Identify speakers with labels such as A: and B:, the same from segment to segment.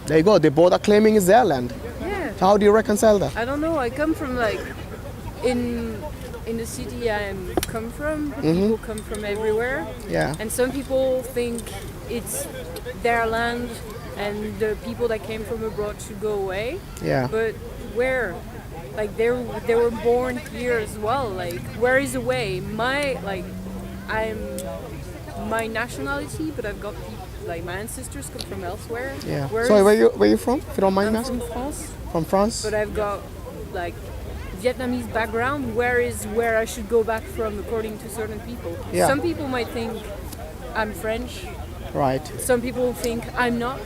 A: There you go. They both are claiming it's their land.
B: Yeah.
A: So how do you reconcile that?
B: I don't know. I come from like in the city I come from. People come from everywhere.
A: Yeah.
B: And some people think it's their land, and the people that came from abroad should go away.
A: Yeah.
B: But where? Like they were born here as well. Like where is the way? I'm my nationality, but I've got people, like my ancestors come from elsewhere.
A: Yeah. Sorry, where you from? If you don't mind me
B: I'm
A: asking.
B: from France.
A: From France.
B: But I've got like Vietnamese background. Where I should go back from according to certain people.
A: Yeah.
B: Some people might think I'm French.
A: Right.
B: Some people think I'm not.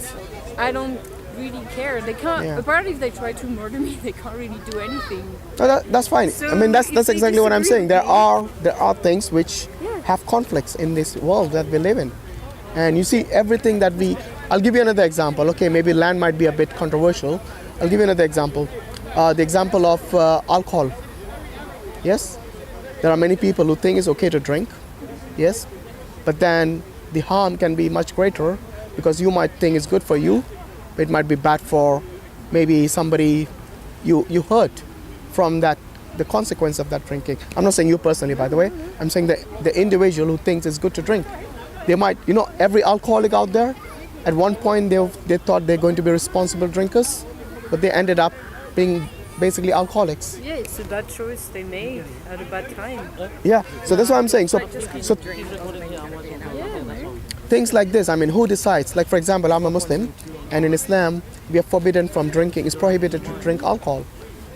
B: I don't really care. They can't.
A: Yeah.
B: Apparently, if they try to murder me, they can't really do anything.
A: No, that's fine.
B: So
A: I mean, that's
B: if they
A: exactly what I'm
B: disagree
A: saying.
B: with
A: There are things which have conflicts in this world that we live in, and you see everything that we. I'll give you another example. Okay, maybe land might be a bit controversial. I'll give you another example. The example of alcohol. Yes, there are many people who think it's okay to drink. Yes, but then the harm can be much greater because you might think it's good for you, but it might be bad for maybe somebody you hurt from that, the consequence of that drinking. I'm not saying you personally, by the way. I'm saying the individual who thinks it's good to drink. They might, every alcoholic out there, at one point they thought they're going to be responsible drinkers, but they ended up being basically alcoholics.
B: Yeah, it's a bad choice they made at a bad time.
A: Yeah, so that's what I'm saying. So things like this, I mean, who decides? Like, for example, I'm a Muslim, and in Islam, we are forbidden from drinking. It's prohibited to drink alcohol.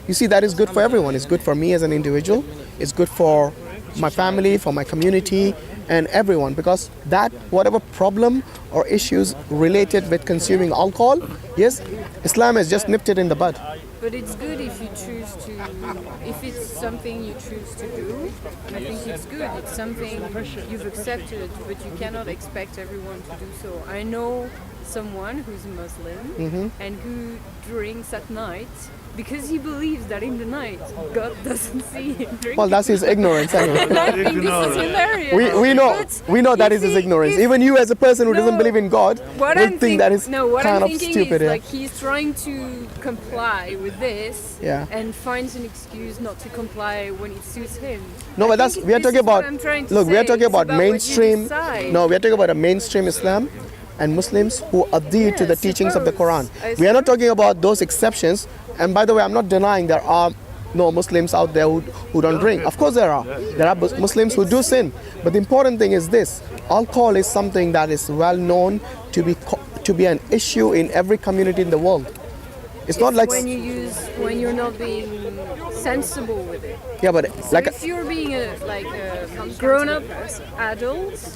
A: You see, that is good for everyone. It's good for me as an individual. It's good for my family, for my community, and everyone. Because that, whatever problem or issues related with consuming alcohol, yes, Islam has just nipped it in the bud.
B: But it's good if you choose to, if it's something you choose to do, I think it's good. It's something you've accepted, but you cannot expect everyone to do so. I know someone who's Muslim and who drinks at night because he believes that in the night God doesn't see him drinking.
A: Well, that's his ignorance. Anyway.
B: I think this is hilarious.
A: We know that is his ignorance. Even you, as a person who doesn't believe in God, would think that is kind of stupid.
B: Is, like, he's trying to comply with this and finds an excuse not to comply when it suits him.
A: No, but we are talking about. Look, we are talking about mainstream. No, we are talking about a mainstream Islam and Muslims who adhere to the teachings of the Quran. We are not talking about those exceptions. And by the way, I'm not denying there are no Muslims out there who don't drink. Of course there are. There are Muslims who do sin. But the important thing is this. Alcohol is something that is well known to be an issue in every community in the world. It's not like
B: when you're not being sensible with it.
A: Yeah, but
B: so if you're being a grown-up adult,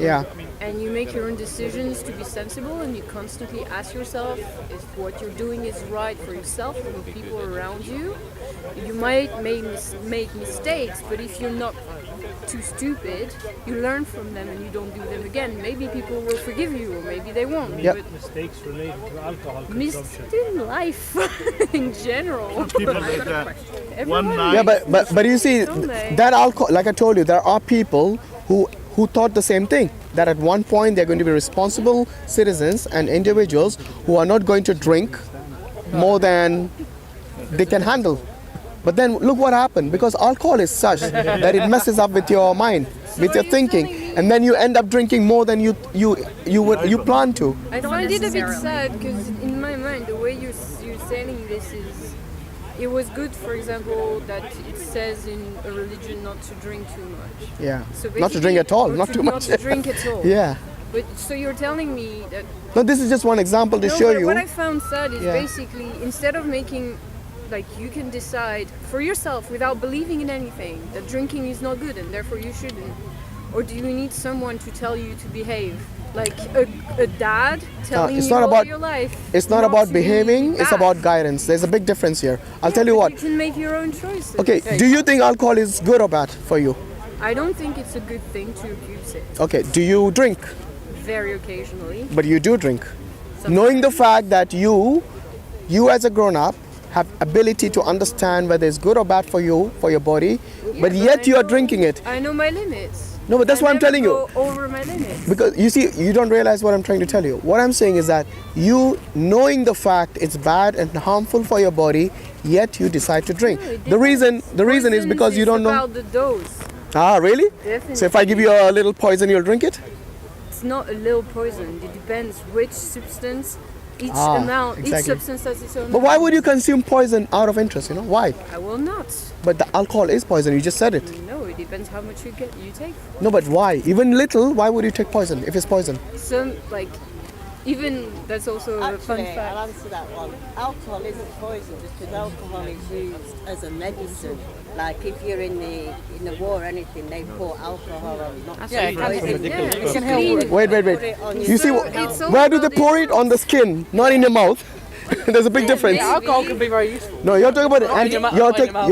B: and you make your own decisions to be sensible, and you constantly ask yourself if what you're doing is right for yourself and the people around you, you might make mistakes. But if you're not too stupid, you learn from them and you don't do them again. Maybe people will forgive you, or maybe they won't.
A: Yep.
B: But
C: mistakes related to alcohol consumption.
B: in life, in general.
C: People like that.
B: Everyone.
A: Yeah, but you see, that alcohol, like I told you, there are people who thought the same thing. That at one point they're going to be responsible citizens and individuals who are not going to drink more than they can handle. But then look what happened, because alcohol is such that it messes up with your mind, with your thinking, and then you end up drinking more than you plan to.
B: I find it a bit sad because in my mind the way you're saying this is, it was good, for example, that it says in a religion not to drink too much.
A: Yeah.
B: So
A: not to drink at all, not too much.
B: Not to drink at all.
A: Yeah.
B: But so you're telling me that.
A: No, this is just one example to show you.
B: What I found sad is basically, instead of making, like, you can decide for yourself without believing in anything that drinking is not good and therefore you shouldn't, or do you need someone to tell you to behave? Like a dad telling you all your life.
A: It's not about behaving, it's about guidance. There's a big difference here. I'll tell you what.
B: You can make your own choices.
A: Okay, do you think alcohol is good or bad for you?
B: I don't think it's a good thing to abuse it.
A: Okay, do you drink?
B: Very occasionally.
A: But you do drink.
B: Sometimes.
A: Knowing the fact that you as a grown-up have ability to understand whether it's good or bad for you, for your body, but yet you are drinking it.
B: I know my limits.
A: No, but that's
B: I
A: what I'm
B: never
A: telling you.
B: go over my limits.
A: Because you see, you don't realize what I'm trying to tell you. What I'm saying is that you, knowing the fact it's bad and harmful for your body, yet you decide to drink.
B: No, it
A: The reason is because you don't know.
B: About the dose.
A: Ah, really?
B: Definitely.
A: So if I give you a little poison, you'll drink it?
B: It's not a little poison. It depends which substance, each
A: exactly.
B: each substance has its own.
A: But why would you consume poison out of interest? Why?
B: I will not.
A: But the alcohol is poison. You just said it.
B: No, it depends how much you take.
A: No, but why? Even little, why would you take poison if it's poison?
B: Some even that's also a fun
D: Actually,
B: fact.
D: I'll answer that one. Alcohol isn't poison because alcohol is used as a medicine. Like if you're in the war or anything, they pour alcohol on. Not
B: Yeah,
D: poison.
B: it can help.
A: Wait.
D: Put it on
A: You see,
D: your
B: it's all
A: where do they
B: about
A: pour it? On the skin, not in your mouth. There's a big difference.
B: Yeah,
E: Alcohol can be very useful.
A: No, you're talking about it.
E: in your mouth, not in your mouth.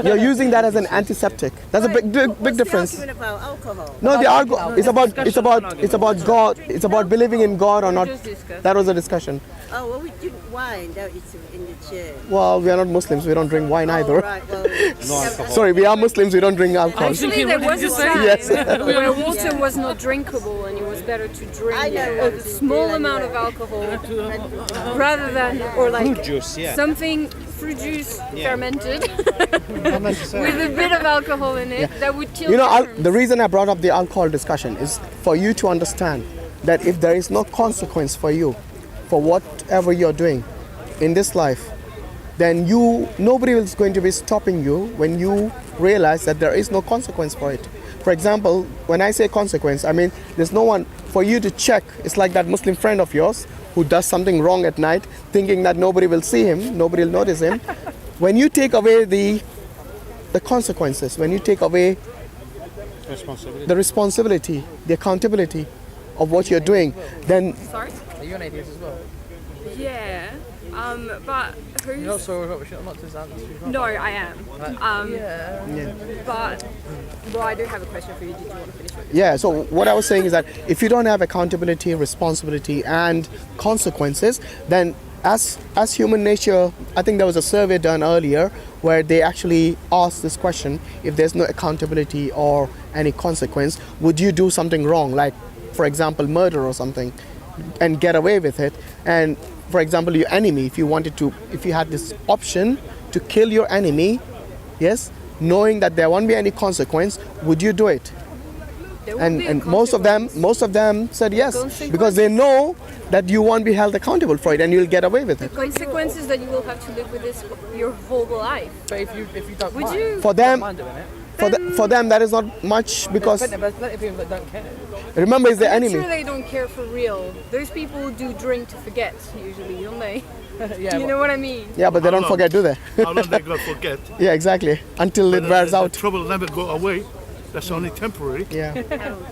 A: You're using that as an antiseptic. That's a big
D: What's
A: difference.
D: the argument about alcohol?
A: No, it's about God. It's about believing in God or not.
B: Just discuss.
A: That was a discussion.
D: Oh, well, we drink wine, don't you, in the church?
A: Well, we are not Muslims. We don't drink wine
D: Oh,
A: either.
D: right, well,
A: Sorry, we are Muslims. We don't drink alcohol.
B: Actually, there was a time
A: Yes.
B: where water was not drinkable, and it was better to
D: I
B: drink
D: know what
B: a
D: to
B: small
D: do
B: amount of
D: anyway.
B: alcohol rather than
F: Fruit juice, yeah.
B: something fruit juice fermented
C: Not necessarily.
B: with a bit of alcohol in it that would kill germs.
A: The reason I brought up the alcohol discussion is for you to understand that if there is no consequence for you for whatever you're doing in this life, then nobody is going to be stopping you when you realize that there is no consequence for it. For example, when I say consequence, I mean there's no one for you to check. It's like that Muslim friend of yours who does something wrong at night, thinking that nobody will see him, nobody will notice him. When you take away the consequences, when you take away the responsibility, the accountability of what you're doing, then
G: Sorry?
E: Are you an atheist as well?
G: Yeah. But who's...
E: You're not so rubbish. I'm not to answer.
G: No, I am.
E: Yeah.
G: But... Well, I do have a question for you. Did you want to finish with
A: yeah, so what I was saying is that if you don't have accountability, responsibility and consequences, then as human nature, I think there was a survey done earlier where they actually asked this question: if there's no accountability or any consequence, would you do something wrong, like for example murder or something, and get away with it? And for example, your enemy, if you had this option to kill your enemy, yes, knowing that there won't be any consequence, would you do it?
B: There will be a
A: And most of them said yes,
B: Consequences.
A: because they know that you won't be held accountable for it and you'll get away with it.
B: consequences that you will have to live with this your whole life.
E: But if you don't
B: Would
E: mind,
B: you?
A: For them,
E: mind doing it.
A: for them that is not much, because
E: There's plenty of people that don't care.
A: remember, it's the
B: I'm
A: enemy.
B: sure they don't care for real. Those people do drink to forget usually, don't they?
E: Yeah.
B: You know what I mean?
A: Yeah, but they don't
C: How long?
A: forget, do they?
C: How long they gonna forget?
A: Yeah, exactly. Until it wears
C: The
A: out.
C: trouble never go away. That's only temporary.
A: Yeah.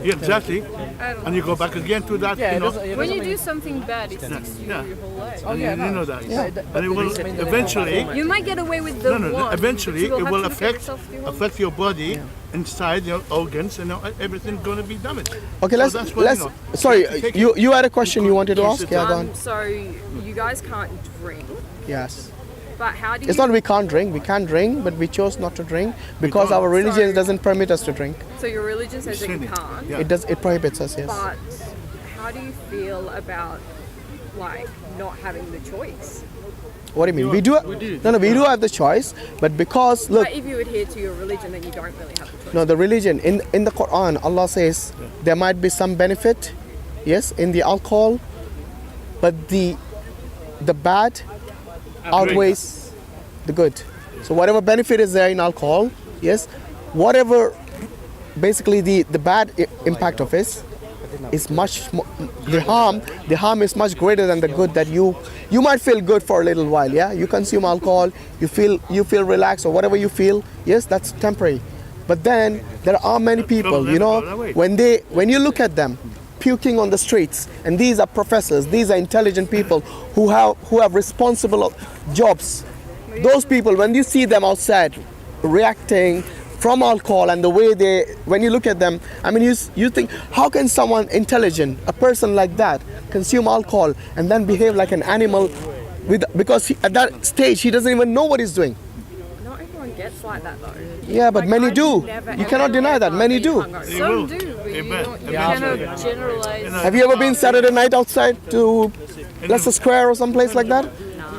C: Yeah, exactly.
B: I don't
C: And you go back again to that,
E: Yeah,
C: you
E: it
C: know.
E: doesn't, it
B: When
E: doesn't
B: you
E: mean-
B: do something bad, it sticks to you
C: Yeah.
B: your whole life.
E: Oh yeah,
C: You know
E: no.
C: that.
A: Yeah.
C: And it will eventually,
B: You might get away with the one.
C: eventually
B: but you
C: it will
B: have to look at
C: affect
B: yourself your whole
C: your body inside your organs, and everything's gonna be damaged.
A: Okay,
C: So that's what,
A: let's.
C: you know,
A: Sorry,
C: take it-
A: you had a question you wanted to
C: Use
A: ask?
C: it.
A: Yeah, go on.
G: So, you guys can't drink.
A: Yes.
G: But how do you...
A: It's not we can't drink. We can drink, but we chose not to drink because
C: don't.
A: our religion
G: So-
A: doesn't permit us to drink.
G: So your religion says that you
C: Sinning.
G: can't.
C: Yeah.
A: It prohibits us. Yes.
G: But how do you feel about, like, not having the choice?
A: What do you mean? We do. No, we do have the choice, but because look,
G: Like, if you adhere to your religion, then you don't really have the choice.
A: no, the religion in the Quran, Allah says there might be some benefit, yes, in the alcohol, but the bad outweighs the good. So whatever benefit is there in alcohol, yes, whatever basically the bad impact of it is much more, the harm is much greater than the good. That you might feel good for a little while, yeah, you consume alcohol, you feel relaxed or whatever you feel, yes, that's temporary. But then there are many people, you know, when you look at them puking on the streets, and these are professors, these are intelligent people who have responsible jobs. Those people, when you see them outside reacting from alcohol and the way when you look at them, I mean, you think, how can someone intelligent, a person like that, consume alcohol and then behave like an animal? Because at that stage he doesn't even know what he's doing.
G: Not everyone gets like that, though.
A: Yeah, but
G: Like,
A: many
G: I've
A: do.
G: never,
A: You
G: ever,
A: cannot deny that.
G: ever
A: Many
G: been
A: do.
G: hungover.
C: You
B: Some
C: will.
B: do. but you
C: bet.
B: don't, you
C: Yeah,
B: cannot generalize.
A: Have you ever been Saturday night outside to Leicester Square or someplace like that?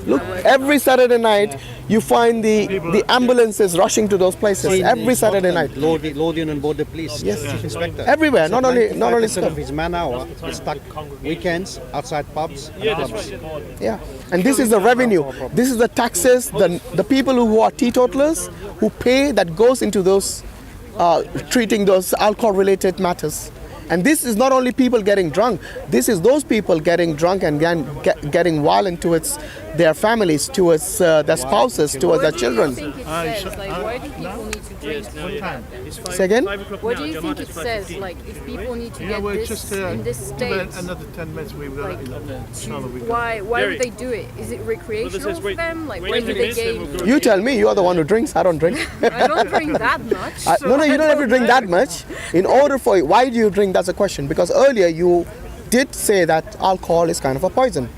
A: Look, every Saturday night you find the ambulances rushing to those places. Every Saturday night.
F: Lothian and Border Police.
A: Yes.
F: Chief Inspector.
A: Everywhere, not only
F: Instead of his man hour is stuck weekends outside pubs and clubs.
A: Yeah, and this is the revenue. This is the taxes. The people who are teetotalers who pay that goes into those treating those alcohol-related matters. And this is not only people getting drunk. This is those people getting drunk and getting violent towards their families, towards their spouses, towards their children.
B: What do you think it says? Like, why do people need to drink?
A: Say again?
B: What do you think it says? Like, if people need to get this in this state,
C: Another 10 minutes we've got.
B: why would they do it? Is it recreational for them? Like, when do they gain?
A: You tell me. You are the one who drinks. I don't drink.
B: I don't drink that much.
A: No, you don't have to drink that much. In order for why do you drink? That's a question. Because earlier you did say that alcohol is kind of a poison.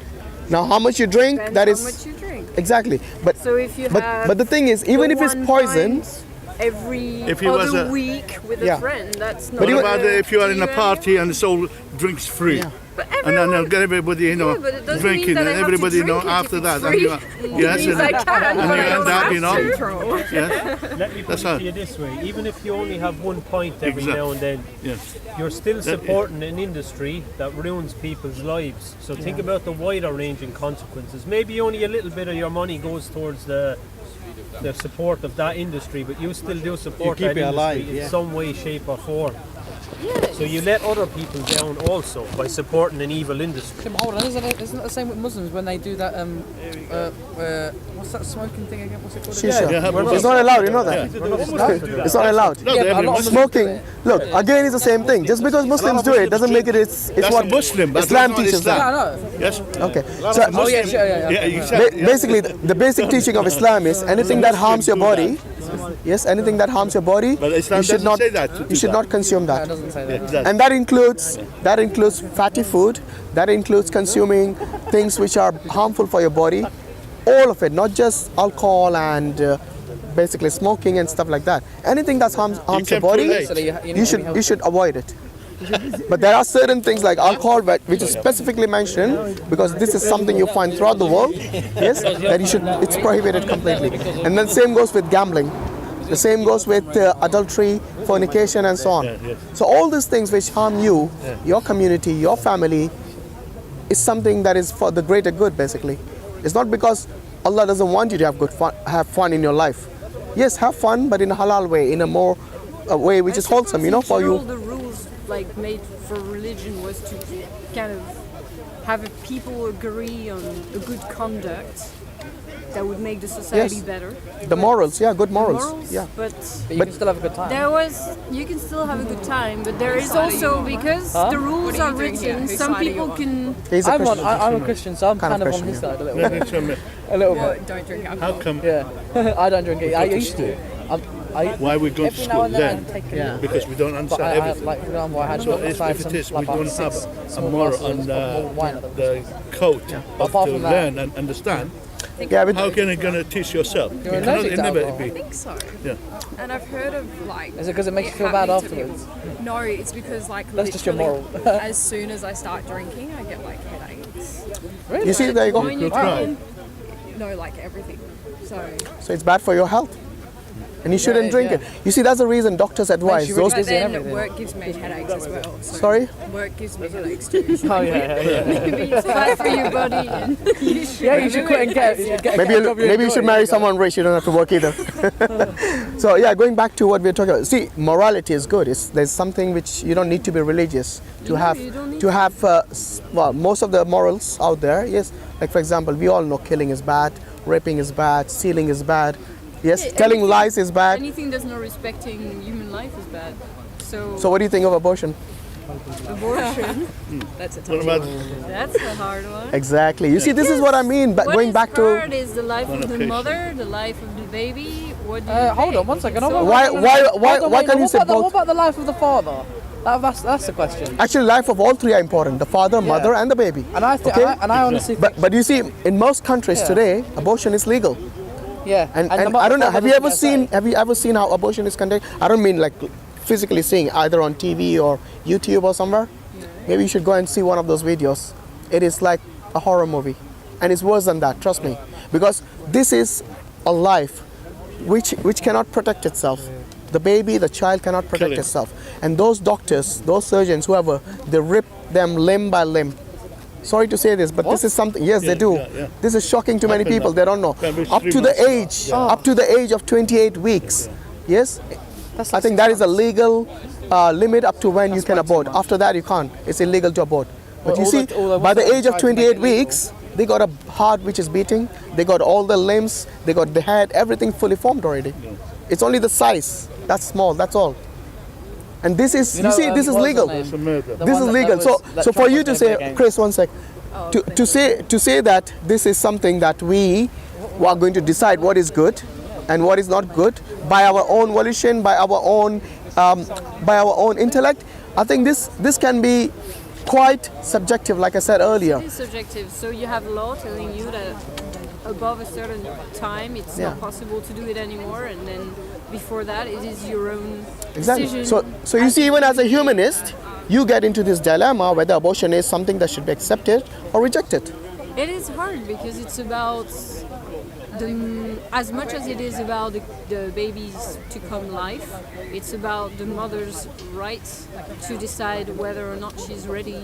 A: Now, how much you drink?
B: Depends
A: That
B: how
A: is
B: much you drink.
A: exactly. But
B: So if you have
A: but the thing is, even if it's
B: one
A: poison,
B: pint every
C: If he was
B: other
C: a-
B: week with
A: Yeah.
B: a friend, that's not.
C: What
A: you-
C: about if you are in a
B: even-
C: party and it's all drinks free?
A: Yeah.
B: But
C: And then
B: everyone,
C: they'll get everybody,
B: yeah, but it doesn't
C: drinking,
B: mean that
C: and
B: I have
C: everybody,
B: to drink it
C: after
B: if
C: that,
B: it's
C: and
B: free.
C: you are, yes,
B: Means I can,
C: and
B: but
C: you
B: I
C: end
B: don't
C: up,
B: have to.
C: yes,
H: Let me put
C: That's
H: it
C: how-
H: to you this way: even if you only have one point every
C: Exact-
H: now and then,
C: yes.
H: you're still supporting an industry that ruins people's lives. So think about the wider ranging consequences. Maybe only a little bit of your money goes towards the support of that industry, but you still do support
F: keep
H: that
F: it alive,
H: industry in
F: yeah.
H: some way, shape or form. So you let other people down also by supporting an evil industry.
E: Tim, hold on, isn't it the same with Muslims when they do that, what's that smoking thing again, what's it called?
A: shisha.
C: Yeah,
A: It's not allowed, you know that. It's not allowed.
C: No,
E: Yeah,
C: every
E: but a lot of
C: Muslim-
A: Smoking, look, again, it's the same thing. Just because Muslims do it doesn't make it. It's
C: That's
A: what
C: a Muslim, but
A: Islam
C: that's not
A: teaches
C: Islam.
A: that.
E: I know.
C: Yes.
A: Okay.
E: Oh
A: So
E: yeah, sure, yeah.
C: Yeah, exactly.
A: basically, the basic teaching of Islam is anything that harms your body. Yes, anything that harms your body,
C: But Islam
A: you should
C: doesn't
A: not.
C: say that to
A: You
C: do
A: should
C: that.
A: not consume
E: It
A: that.
E: doesn't say that.
C: Exactly.
A: And that includes fatty food. That includes consuming things which are harmful for your body. All of it, not just alcohol and basically smoking and stuff like that. Anything that harms your
C: can
A: body,
C: relate.
E: So you need
A: you
E: to be
A: should you should avoid it. But there are certain things like alcohol which is specifically mentioned because this is something you find throughout the world. Yes, that it's prohibited completely. And then same goes with gambling. The same goes with adultery, fornication, and so on. So all these things which harm you, your community, your family, is something that is for the greater good. Basically, it's not because Allah doesn't want you to have fun in your life. Yes, have fun, but in a halal way, in a more way which is wholesome. You know, for
B: All
A: you.
B: the rules like made for religion was to kind of have people agree on a good conduct that would make the society
A: Yes.
B: better.
A: The morals, yeah, good morals. Yeah.
B: But
E: But you can still have a good time.
B: you can still have a good time, but there is also, because the rules are written, some people can.
A: He's a
E: I'm
A: Christian.
E: I'm a Christian, so I'm
A: Kind of
E: kind of on
A: Christian,
E: his
A: yeah.
E: side a little bit. A little bit.
G: Don't drink
C: How
G: alcohol.
C: come?
E: Yeah. I don't drink it. I used to.
C: Why we go to
E: Every now
C: school
E: and then
C: then?
E: I take it.
C: Because we don't
E: But
C: understand
E: I
C: everything.
E: like, for example, I had
C: So
E: like
C: if
E: some,
C: it is, we
E: like
C: don't
E: six
C: have a
E: small
C: moral
E: glasses
C: on
E: of wine at them.
C: the code
E: Apart
C: to
E: from that-
C: learn and understand.
A: Yeah, but
C: How can you gonna teach yourself?
E: You're
C: You cannot
E: allergic to
C: never
E: alcohol.
G: I
C: be.
G: think so.
C: Yeah.
G: And I've heard of like.
E: Is it 'cause it makes you feel bad
G: happening to
E: afterwards?
G: people. No, it's because like
E: That's just your
G: literally,
E: moral.
G: as soon as I start drinking, I get like headaches.
E: Really?
A: you see, there you go.
B: When you
C: Right.
G: No, like everything. So
A: So it's bad for your health, and you shouldn't drink
E: yeah.
A: it. You see, that's the reason doctors advise
E: you
A: those.
E: really
G: but
E: dizzy and
G: then
E: everything.
G: work gives me headaches as well. So
A: Sorry.
G: Work gives me headaches too.
E: Oh yeah.
B: It's bad for your body. And
E: Yeah, you should quit and get
A: Maybe you should marry someone rich. You don't have to work either. So yeah, going back to what we're talking about. See, morality is good. There's something which you don't need to be religious to have.
B: you don't need
A: To have well, most of the morals out there. Yes, like for example, we all know killing is bad, raping is bad, stealing is bad. Yes,
B: Yeah,
A: telling
B: anything-
A: lies is bad.
B: anything that's not respecting human life is bad.
A: So what do you think of abortion?
B: Abortion,
G: That's a
C: What
G: tough
C: about
B: that's a hard one.
A: Exactly. You see, this is what I mean. But
B: What
A: going
B: is
A: back
B: hard
A: to
B: is the life of the
C: Fornication.
B: mother, the life of the baby. What do you
E: Hold
B: think?
E: on one second.
B: So-
A: why can't you say
E: What
A: both?
E: about the life of the father? That's the question.
A: Actually, life of all three are important: the father, mother, and the baby.
E: And I think,
A: Okay?
E: and I honestly think,
A: But you see, in most countries
E: Yeah.
A: today, abortion is legal.
E: yeah.
A: And
E: the
A: I don't know.
E: father
A: Have you ever
E: doesn't get a
A: seen?
E: say.
A: Have you ever seen how abortion is conducted? I don't mean like physically seeing, either on TV or YouTube or somewhere, maybe you should go and see one of those videos. It is like a horror movie, and it's worse than that, trust me, because this is a life which cannot protect itself. The baby, the child cannot protect itself, and those doctors, those surgeons, whoever, they rip them limb by limb. Sorry to say this, but this is something. Yes, they do. This is shocking to many people. They don't know. Up to the age of 28 weeks. Yes, I think that is a legal limit up to when you can abort. After that, you can't. It's illegal to abort. But you see, by the age of 28 weeks, they got a heart which is beating. They got all the limbs. They got the head. Everything fully formed already. It's only the size that's small. That's all. And this is, you see, this is legal. This is legal. So for you to say, Chris, one sec, to say that this is something that we are going to decide what is good and what is not good by our own volition, by our own intellect, I think this can be quite subjective, like I said earlier.
B: It is subjective. So you have law telling you that above a certain time it's not possible to do it anymore, and then before that it is your own decision.
A: So you see, even as a humanist, you get into this dilemma whether abortion is something that should be accepted or rejected.
B: It is hard because it's about as much as it is about the baby's to come life, it's about the mother's right to decide whether or not she's ready.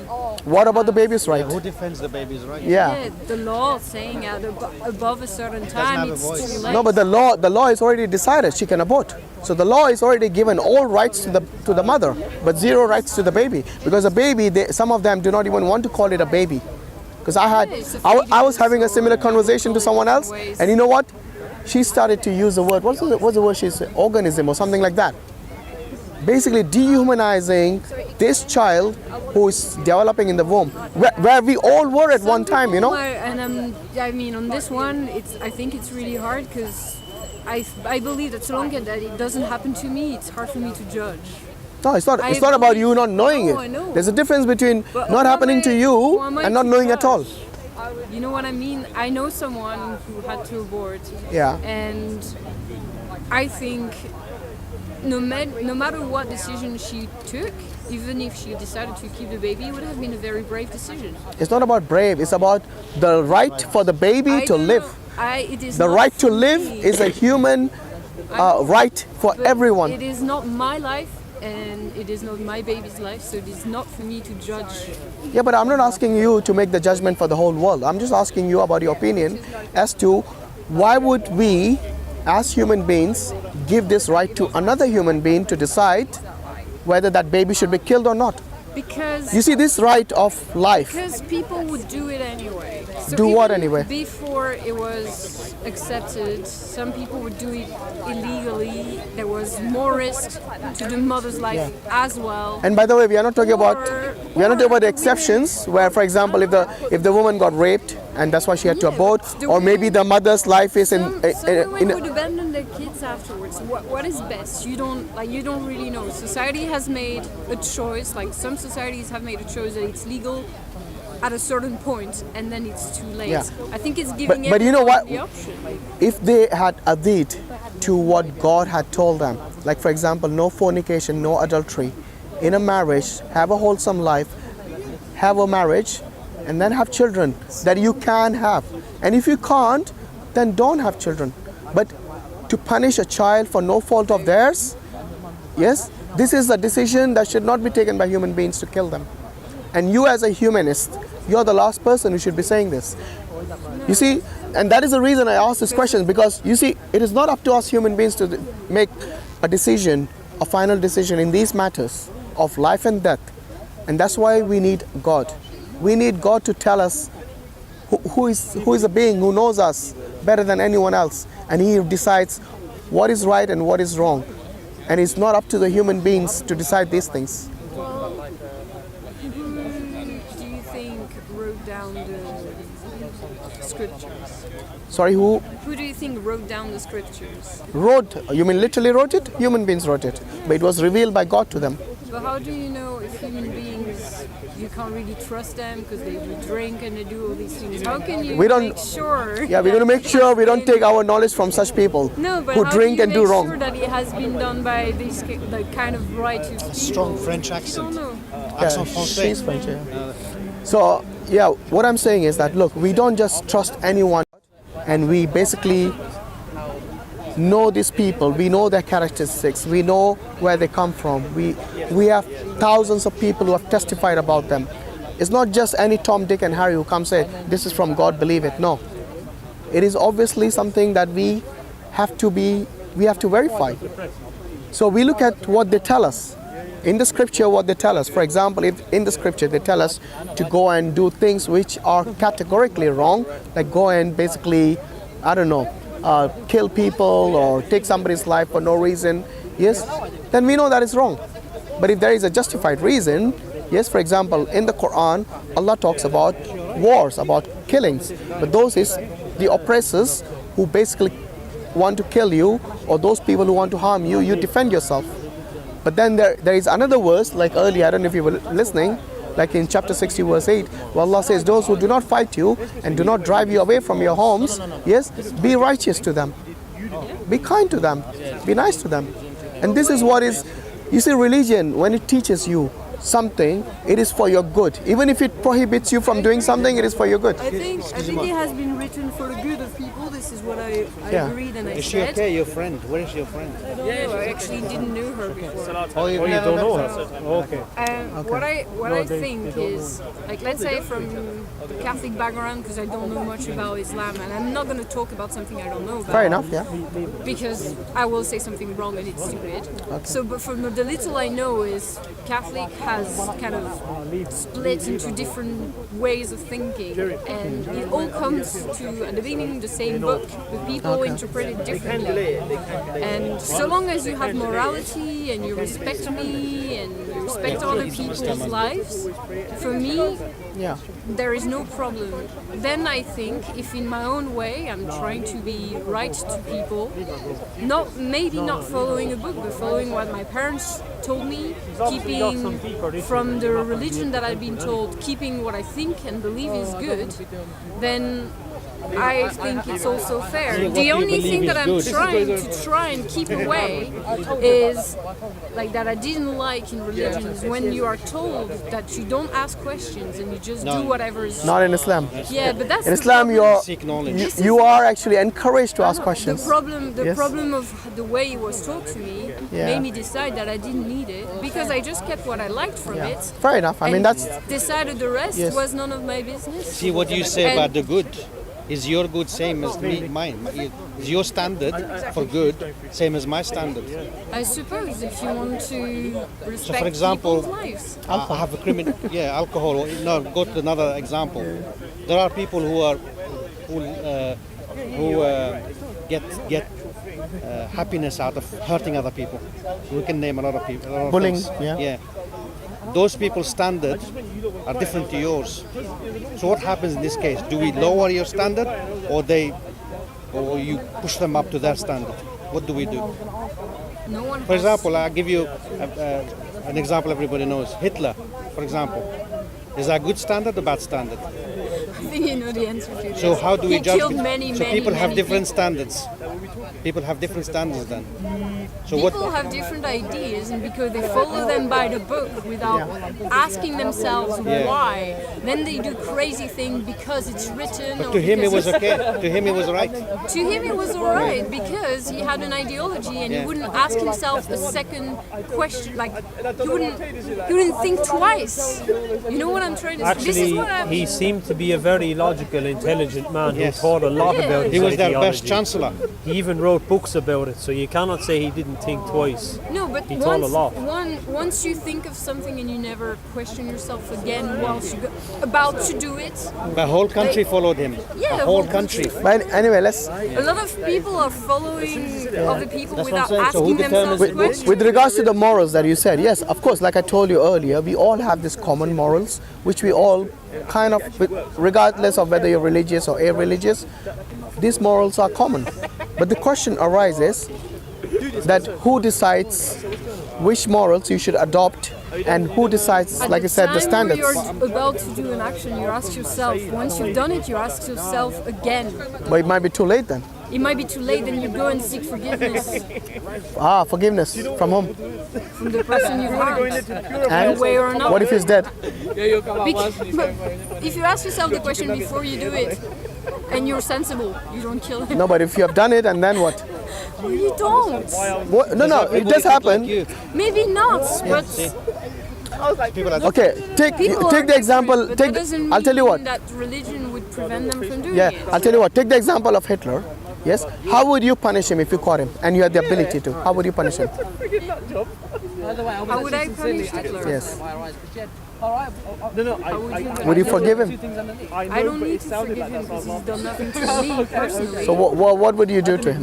A: What about the baby's right?
F: Who defends the baby's right?
A: Yeah.
B: The law saying above a certain time it's too late.
A: No, but the law is already decided she can abort. So the law is already given all rights to the mother, but zero rights to the baby, because a baby, some of them do not even want to call it a baby. Because I was having a similar conversation to someone else, and you know what? She started to use the word, what's the word she said? Organism or something like that. Basically dehumanizing this child who is developing in the womb, where we all were at one time, you know?
B: And I mean, on this one, I think it's really hard because I believe that so long as that it doesn't happen to me, it's hard for me to judge.
A: No, it's not about you not knowing it.
B: I know.
A: There's a difference between not happening to you and not knowing at all.
B: You know what I mean? I know someone who had to abort.
A: Yeah.
B: And I think no matter what decision she took, even if she decided to keep the baby, it would have been a very brave decision.
A: It's not about brave. It's about the right for the baby to live. The right to live is a human right for everyone.
B: It is not my life, and it is not my baby's life, so it is not for me to judge.
A: Yeah, but I'm not asking you to make the judgment for the whole world. I'm just asking you about your opinion as to why would we, as human beings, give this right to another human being to decide whether that baby should be killed or not?
B: Because
A: you see, this right of life.
B: Because people would do it anyway. So
A: do what anyway?
B: Before it was accepted, some people would do it illegally. There was more risk to the mother's life as well.
A: And by the way, we are not talking about the exceptions where, for example, if the woman got raped and that's why she had to abort, or maybe the mother's life is
B: some women would abandon their kids afterwards. What is best? You don't really know. Society has made a choice. Like some societies have made a choice that it's legal at a certain point, and then it's too late.
A: Yeah.
B: I think it's giving
A: but you know what?
B: The option.
A: If they had adhered to what God had told them, like for example, no fornication, no adultery, in a marriage, have a wholesome life, have a marriage, and then have children that you can have. And if you can't, then don't have children. But to punish a child for no fault of theirs, yes, this is a decision that should not be taken by human beings to kill them. And you as a humanist, you're the last person who should be saying this. You see, and that is the reason I asked this question, because you see, it is not up to us human beings to make a decision, a final decision in these matters of life and death. And that's why we need God. We need God to tell us who is a being who knows us better than anyone else. And He decides what is right and what is wrong. And it's not up to the human beings to decide these things.
B: Down the scriptures.
A: Sorry, who?
B: Who do you think wrote down the scriptures?
A: Wrote? You mean literally wrote it? Human beings wrote it. But it was revealed by God to them.
B: But how do you know if human beings, you can't really trust them because they do drink and they do all these things? How can you make sure?
A: Yeah, we're going to make sure we don't take our knowledge from such people who drink and do wrong.
B: Sure that it has been done by these kind of righteous people?
F: Strong French accent.
B: You don't know.
F: Accent français.
A: She's French, yeah. So, yeah, what I'm saying is that, look, we don't just trust anyone, and we basically know these people, we know their characteristics, we know where they come from. We have thousands of people who have testified about them. It's not just any Tom, Dick and Harry who comes and say, this is from God, believe it. No. It is obviously something that we have to verify. So we look at what they tell us. In the scripture, what they tell us. For example, if in the scripture they tell us to go and do things which are categorically wrong, like go and basically, I don't know, kill people or take somebody's life for no reason, yes, then we know that is wrong. But if there is a justified reason, yes, for example, in the Quran, Allah talks about wars, about killings. But those is the oppressors who basically want to kill you, or those people who want to harm you, you defend yourself. But then there is another verse, like earlier, I don't know if you were listening, like in chapter 60 verse 8, where Allah says, those who do not fight you and do not drive you away from your homes, yes, be righteous to them. Be kind to them. Be nice to them. And this is what is, you see, religion, when it teaches you something, it is for your good. Even if it prohibits you from doing something, it is for your good.
B: I think it has been written for the good of people. This is what I agreed and I said.
F: Is she okay, your friend? Where is your friend?
B: I don't know. I actually didn't know her before.
F: Oh, you
H: don't know her? Okay.
B: What I think is, like, let's say from the Catholic background, because I don't know much about Islam, and I'm not going to talk about something I don't know about.
A: Fair enough, yeah.
B: Because I will say something wrong and it's stupid. Okay. So, but from the little I know is Catholic has kind of split into different ways of thinking, and it all comes to, at the beginning, the same book, but people interpret it differently. And so long as you have morality and you respect me and you respect other people's lives, for me, there is no problem. Then I think if in my own way I'm trying to be right to people, maybe not following a book, but following what my parents told me, keeping from the religion that I've been told, keeping what I think and believe is good, then I think it's also fair. The only thing that I'm trying and keep away is, like, that I didn't like in religion is when you are told that you don't ask questions and you just do whatever is
A: not in Islam.
B: Yeah, but that's
A: in Islam you are actually encouraged to ask questions.
B: The problem of the way it was taught to me made me decide that I didn't need it, because I just kept what I liked from it.
A: Fair enough. I mean, that's
B: decided the rest was none of my business.
F: See what you say about the good. Is your good same as mine? Is your standard for good same as my standard?
B: I suppose if you want to respect
F: so, for example,
B: people's lives.
F: I have a criminal. Alcohol. No, go to another example. There are people who get happiness out of hurting other people. We can name a lot of people.
A: Bullying.
F: Yeah. Those people's standards are different to yours. So what happens in this case? Do we lower your standard, or you push them up to their standard? What do we do?
B: No one.
F: For example, I'll give you an example everybody knows. Hitler, for example. Is that a good standard or bad standard?
B: I think you know the answer to this.
F: So how do we judge?
B: So
F: people have different standards. People have different standards then. So
B: people have different ideas, and because they follow them by the book without asking themselves why, then they do crazy things because it's written.
F: But to him it was okay. To him it was right.
B: To him it was alright because he had an ideology, and he wouldn't ask himself a second question. Like he wouldn't think twice. You know what I'm trying to say?
H: Actually, he seemed to be a very logical, intelligent man who thought a lot about his
F: He was their
H: ideology.
F: best chancellor.
H: He even wrote books about it, so you cannot say he didn't think twice.
B: No, but
H: he told a lot.
B: Once you think of something and you never question yourself again whilst you're about to do it.
F: The whole country followed him.
B: Yeah,
F: the whole country.
A: But anyway,
B: a lot of people are following other people without asking themselves questions.
A: With regards to the morals that you said, yes, of course, like I told you earlier, we all have this common morals, which we all kind of, regardless of whether you're religious or irreligious, these morals are common. But the question arises that who decides which morals you should adopt And who decides,
B: At
A: like I said, the
B: time where
A: standards?
B: you're about to do an action, you ask yourself. Once you've done it, you ask yourself again.
A: But it might be too late then.
B: It might be too late, then you go and seek forgiveness
A: Forgiveness from whom?
B: from the person you harmed.
A: And
B: One way or another.
A: what if he's dead?
B: But if you ask yourself the question before you do it, and you're sensible, you don't kill him.
A: No, but if you have done it, and then what?
B: You don't.
A: What? No, it does happen.
B: Maybe not, but
A: Okay, take
B: people are
A: the example.
B: different, but
A: Take.
B: that doesn't
A: I'll tell you what.
B: mean that religion would prevent them from doing
A: Yeah,
B: it.
A: I'll tell you what. Take the example of Hitler. Yes. How would you punish him if you caught him and you had the ability to? How would you punish him?
B: How would I punish Hitler?
A: Yes.
B: Would
A: Would you forgive him?
B: I don't need to forgive him because he's done nothing to me personally.
A: So what would you do to him?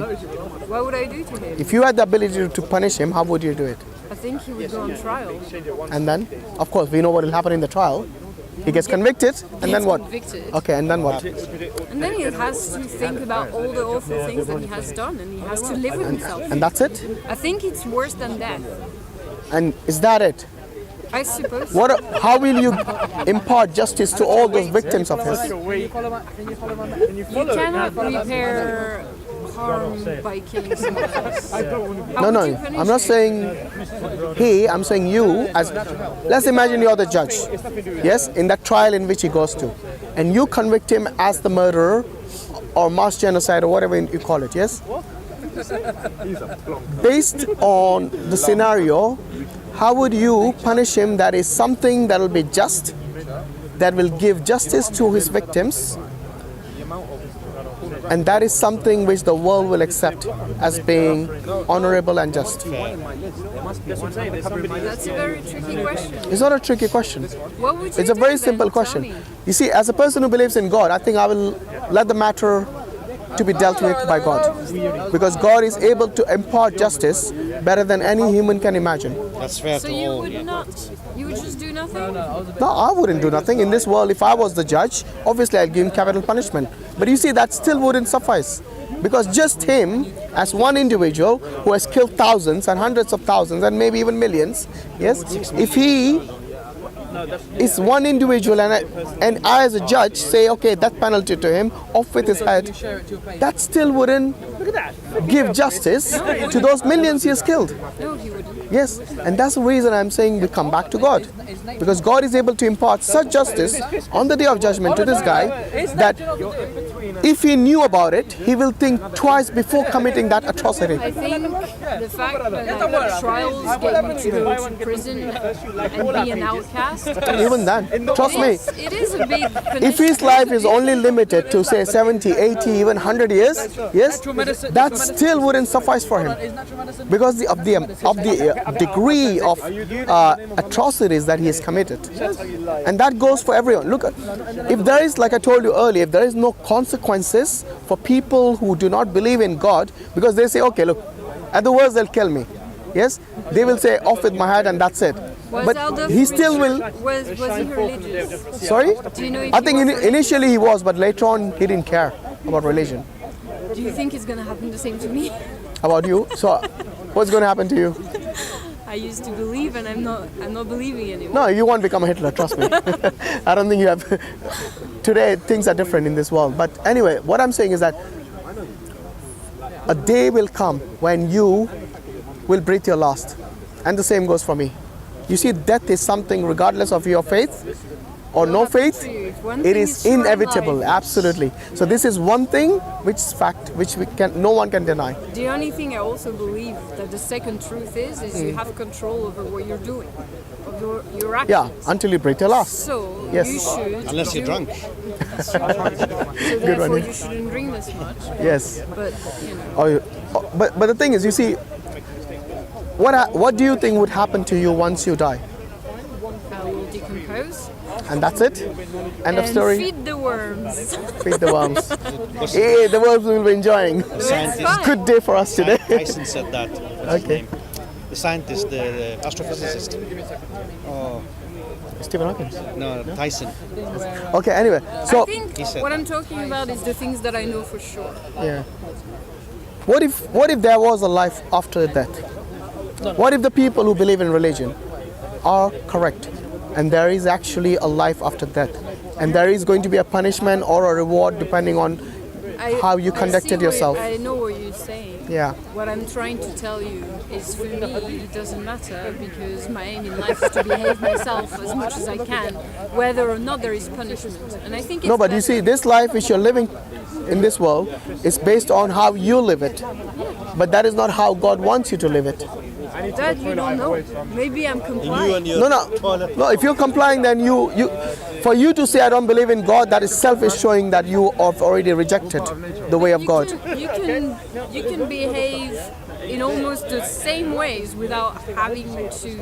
B: What would I do to him?
A: If you had the ability to punish him, how would you do it?
B: I think he would go on trial.
A: And then, of course, we know what will happen in the trial. He gets convicted, and then what?
B: Convicted.
A: Okay, and then what?
B: And then he has to think about all the awful things that he has done, and he has to live with himself.
A: And that's it?
B: I think it's worse than death.
A: And is that it?
B: I suppose.
A: How will you impart justice to all those victims of his?
B: You cannot repair harm by killing someone else.
A: No, I'm not saying he, I'm saying you. Let's imagine you're the judge, yes, in that trial in which he goes to, and you convict him as the murderer or mass genocide or whatever you call it, yes? Based on the scenario, how would you punish him that is something that will be just, that will give justice to his victims, and that is something which the world will accept as being honorable and just?
B: That's a very tricky question.
A: It's not a tricky question.
B: What would you
A: It's a
B: do
A: very
B: then?
A: simple
B: Tell
A: question.
B: me.
A: You see, as a person who believes in God, I think I will let the matter to be dealt with by God. Because God is able to impart justice better than any human can imagine.
F: That's fair
B: So
F: to
B: you
F: all.
B: would not, you would just do nothing?
A: No, I wouldn't do nothing. In this world, if I was the judge, obviously I'd give him capital punishment. But you see, that still wouldn't suffice. Because just him, as one individual who has killed thousands and hundreds of thousands and maybe even millions, yes, if he is one individual and I as a judge say, okay, that penalty to him, off with his head, that still wouldn't give justice to those millions he has killed.
B: No, he wouldn't.
A: Yes, and that's the reason I'm saying we come back to God. Because God is able to impart such justice on the day of judgment to this guy that if he knew about it, he will think twice before committing that atrocity.
B: I think the fact that like, trials get you to go to prison and be an outcast.
A: Even then, trust me,
B: It is a big punishment.
A: if his life is only limited to say 70, 80, even 100 years, yes, that still wouldn't suffice for him. Because of the degree of atrocities that he has committed. And that goes for everyone. Look, if there is, like I told you earlier, if there is no consequences for people who do not believe in God, because they say, okay, look, at the worst they'll kill me. Yes, they will say off with my head and that's it. But he still will.
B: Was he religious?
A: Sorry?
B: Do you know if
A: I
B: he
A: think
B: was religious?
A: initially he was, but later on he didn't care about religion.
B: Do you think it's gonna happen the same to me?
A: About you? So, what's going to happen to you?
B: I used to believe, and I'm not believing anymore.
A: No, you won't become a Hitler, trust me. I don't think you have. Today, things are different in this world. But anyway, what I'm saying is that a day will come when you will breathe your last. And the same goes for me. You see, death is something, regardless of your faith or no faith, it is inevitable, absolutely. So this is one thing which is fact, which no one can deny.
B: The only thing I also believe that the second truth is you have control over what you're doing, of your actions.
A: Yeah, until you breathe your last.
B: So
A: Yes.
B: you should.
F: Unless you're drunk.
B: So therefore you shouldn't drink this much.
A: Yes.
B: But you know.
A: But the thing is, you see, what do you think would happen to you once you die?
B: I will decompose.
A: And that's it? End of
B: And
A: story?
B: feed the worms.
A: Feed the worms. Hey, the worms will be enjoying.
F: Scientist,
A: Good day for us today.
F: Tyson said that. What's his
A: Okay.
F: name? The scientist, the astrophysicist. Oh,
A: Stephen Hawking.
F: no, Tyson.
A: Okay, anyway.
B: I
A: So,
B: think
F: said
B: what I'm talking about is the things that I know for sure.
A: yeah. What if there was a life after death? What if the people who believe in religion are correct, and there is actually a life after death, and there is going to be a punishment or a reward depending on how you conducted yourself.
B: I know what you're saying.
A: Yeah.
B: What I'm trying to tell you is, for me, it doesn't matter, because my aim in life is to behave myself as much as I can, whether or not there is punishment. And I think it's
A: No, but you see, this life which you're living in this world is based on how you live it, but that is not how God wants you to live it.
B: that you don't know. Maybe I'm complying.
A: No. If you're complying, then for you to say I don't believe in God, that is selfish, showing that you have already rejected the way of God.
B: You can behave in almost the same ways without having to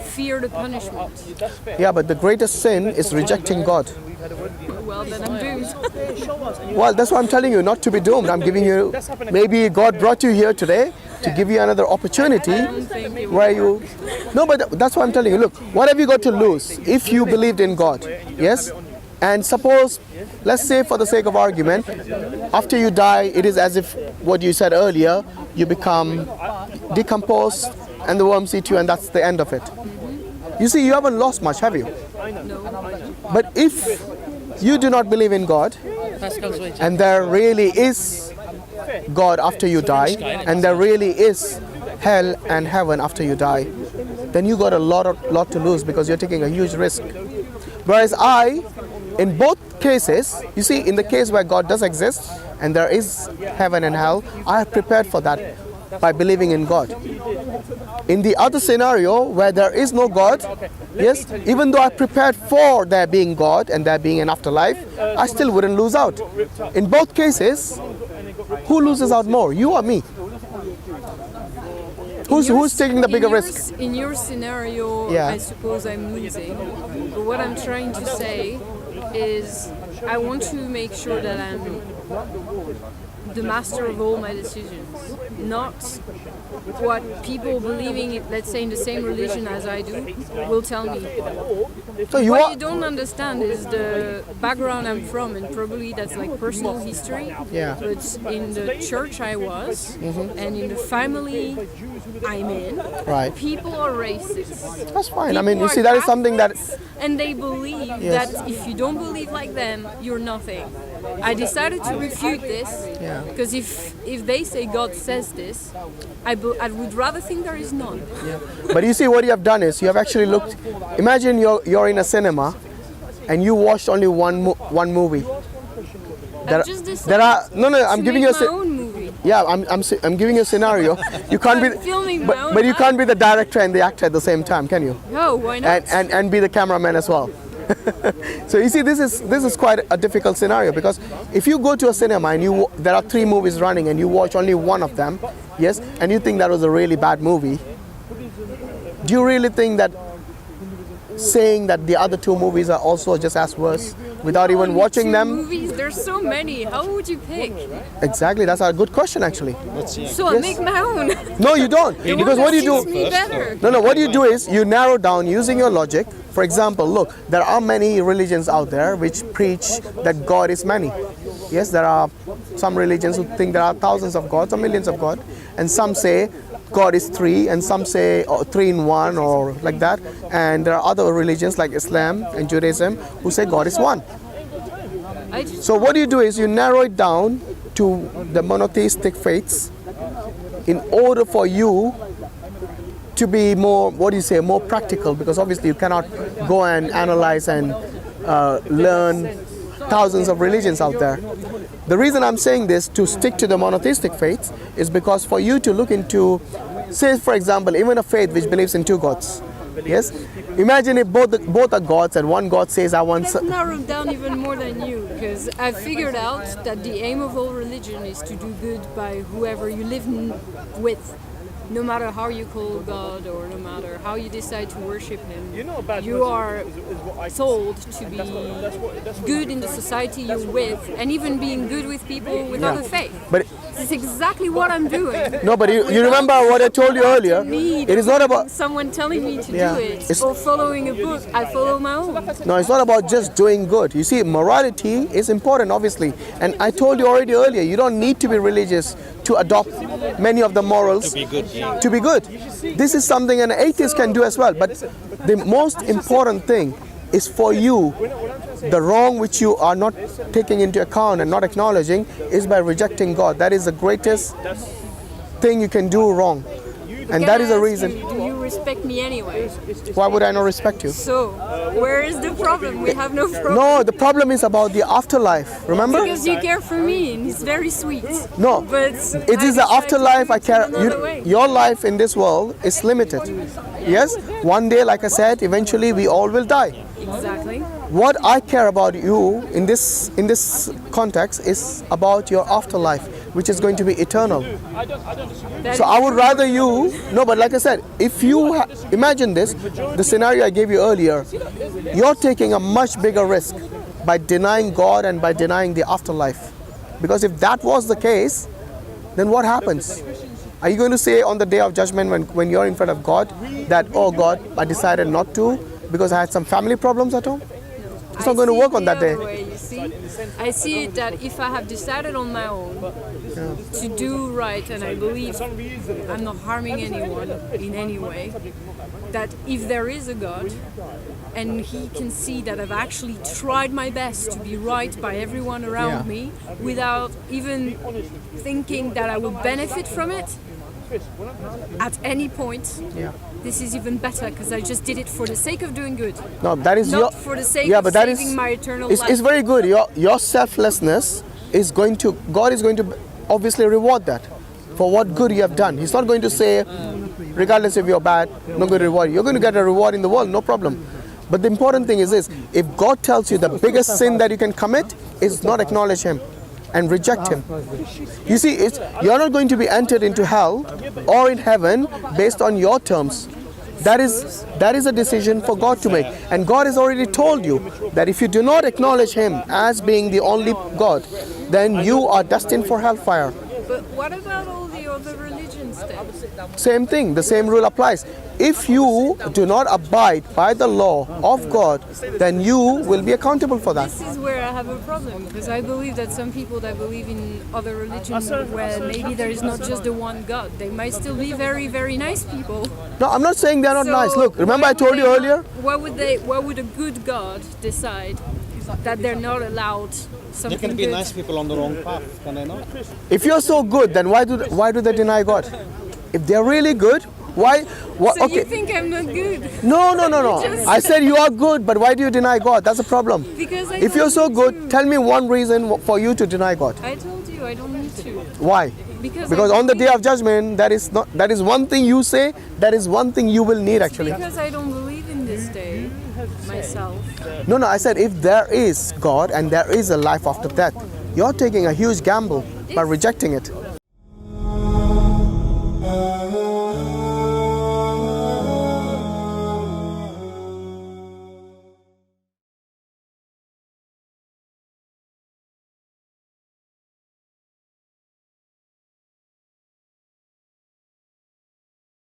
B: fear the punishment.
A: Yeah, but the greatest sin is rejecting God.
B: Well, then I'm doomed.
A: Well, that's why I'm telling you not to be doomed. I'm giving you, maybe God brought you here today to give you another opportunity where you... No, but that's why I'm telling you, look, what have you got to lose if you believed in God? Yes? And suppose, let's say for the sake of argument, after you die, it is as if what you said earlier, you become decomposed and the worms eat you, and that's the end of it. You see, you haven't lost much, have you?
B: No.
A: But if you do not believe in God, and there really is God after you die, and there really is hell and heaven after you die, then you got a lot to lose, because you're taking a huge risk. Whereas in both cases, you see, in the case where God does exist and there is heaven and hell, I have prepared for that by believing in God. In the other scenario where there is no God, yes, even though I prepared for there being God and there being an afterlife, I still wouldn't lose out. In both cases, who loses out more, you or me? Who's taking the bigger risk?
B: In your scenario,
A: Yeah.
B: I suppose I'm losing. But what I'm trying to say is, I want to make sure that I'm the master of all my decisions, not what people believing, let's say, in the same religion as I do, will tell me.
A: So
B: What you don't understand is the background I'm from, and probably that's like personal history.
A: Yeah.
B: But in the church I was, and in the family I'm in,
A: Right.
B: people are racist.
A: That's fine. I mean, you
B: People
A: see,
B: are
A: that is something that...
B: And they believe
A: Yes.
B: that if you don't believe like them, you're nothing. I decided to refute this,
A: Yeah.
B: because if they say God says this, I would rather think there is none.
A: But you see, what you have done is you have actually looked. Imagine you're in a cinema, and you watched only one movie.
B: I've just decided
A: There are no. I'm
B: to
A: giving
B: make
A: you
B: my own movie.
A: Yeah, I'm giving you a scenario. You can't
B: I'm filming
A: be,
B: my own
A: but you can't
B: life.
A: be the director and the actor at the same time, can you?
B: No, why not?
A: And be the cameraman as well. So you see, this is quite a difficult scenario, because if you go to a cinema and there are 3 movies running and you watch only one of them, yes, and you think that was a really bad movie, do you really think that saying that the other 2 movies are also just as worse without even watching them?
B: Movies, there's so many. How would you pick?
A: Exactly, that's a good question actually.
B: So I make my own.
A: No, you don't. Because what do you
B: Suits
A: do?
B: me better.
A: No, what you do is you narrow down using your logic. For example, look, there are many religions out there which preach that God is many. Yes, there are some religions who think there are thousands of gods or millions of gods, and some say God is 3, and some say 3 in 1 or like that. And there are other religions like Islam and Judaism who say God is 1. So what you do is you narrow it down to the monotheistic faiths in order for you to be more, more practical, because obviously you cannot go and analyze and learn thousands of religions out there. The reason I'm saying this, to stick to the monotheistic faiths, is because for you to look into, say for example, even a faith which believes in 2 gods. Yes? Imagine if both are gods and one God says, I want...
B: I've narrowed down even more than you, because I've figured out that the aim of all religion is to do good by whoever you live with. No matter how you call God, or no matter how you decide to worship Him, you are told to be good in the society you're with, and even being good with people with other faith.
A: But
B: this is exactly what I'm doing.
A: No, but you remember what I told you earlier. It is not about
B: someone telling me to do it,
A: It's-
B: or following a book. I follow my own.
A: No, it's not about just doing good. You see, morality is important, obviously. And I told you already earlier, you don't need to be religious to adopt many of the morals.
F: To be good.
A: to be good. This is something an atheist can do as well. But the most important thing is for you, the wrong which you are not taking into account and not acknowledging is by rejecting God. That is the greatest thing you can do wrong. And that is the reason.
B: Do you respect me anyway?
A: Why would I not respect you?
B: So, where is the problem? We have no problem.
A: No, the problem is about the afterlife. Remember?
B: Because you care for me and it's very sweet.
A: No,
B: But
A: it is the afterlife I care. Your life in this world is limited. Yes, one day, like I said, eventually we all will die.
B: Exactly.
A: What I care about you in this context is about your afterlife, which is going to be eternal. So I would rather you, no, but like I said, if you imagine this, the scenario I gave you earlier, you're taking a much bigger risk by denying God and by denying the afterlife. Because if that was the case, then what happens? Are you going to say on the day of judgment when you're in front of God that, oh God, I decided not to because I had some family problems at home? It's not going to work on that day.
B: I see it that if I have decided on my own to do right, and I believe I'm not harming anyone in any way, that if there is a God and he can see that I've actually tried my best to be right by everyone around me without even thinking that I will benefit from it at any point, this is even better because I just did it for the sake of doing good.
A: No, that is
B: not for the sake of saving my eternal life.
A: It's very good. Your selflessness is going to, God is going to obviously reward that for what good you have done. He's not going to say, regardless if you're bad, I'm not going to reward you. You're going to get a reward in the world, no problem. But the important thing is this, if God tells you the biggest sin that you can commit is not acknowledge him and reject him. You see, you're not going to be entered into hell or in heaven based on your terms. That is a decision for God to make. And God has already told you that if you do not acknowledge him as being the only God, then you are destined for hellfire.
B: But what about all the other religions then?
A: Same thing, the same rule applies. If you do not abide by the law of God, then you will be accountable for that.
B: This is where I have a problem, because I believe that some people that believe in other religions where maybe there is not just the one God, they might still be very, very nice people.
A: No, I'm not saying they're not
B: So
A: nice. Look, remember I told you earlier?
B: Why would a good God decide that they're not allowed something
F: They can be
B: good?
F: nice people on the wrong path, can they not?
A: If you're so good, then why do they deny God? If they're really good, why?
B: So you think I'm not good?
A: No. I said you are good, but why do you deny God? That's a problem.
B: Because
A: if you're so good, tell me one reason for you to deny God.
B: I told you I don't need to.
A: Why? Because on the day of judgment, that is one thing you say, that is one thing you will need actually.
B: Because I don't believe in this day myself.
A: No, I said if there is God and there is a life after death, you're taking a huge gamble by rejecting it.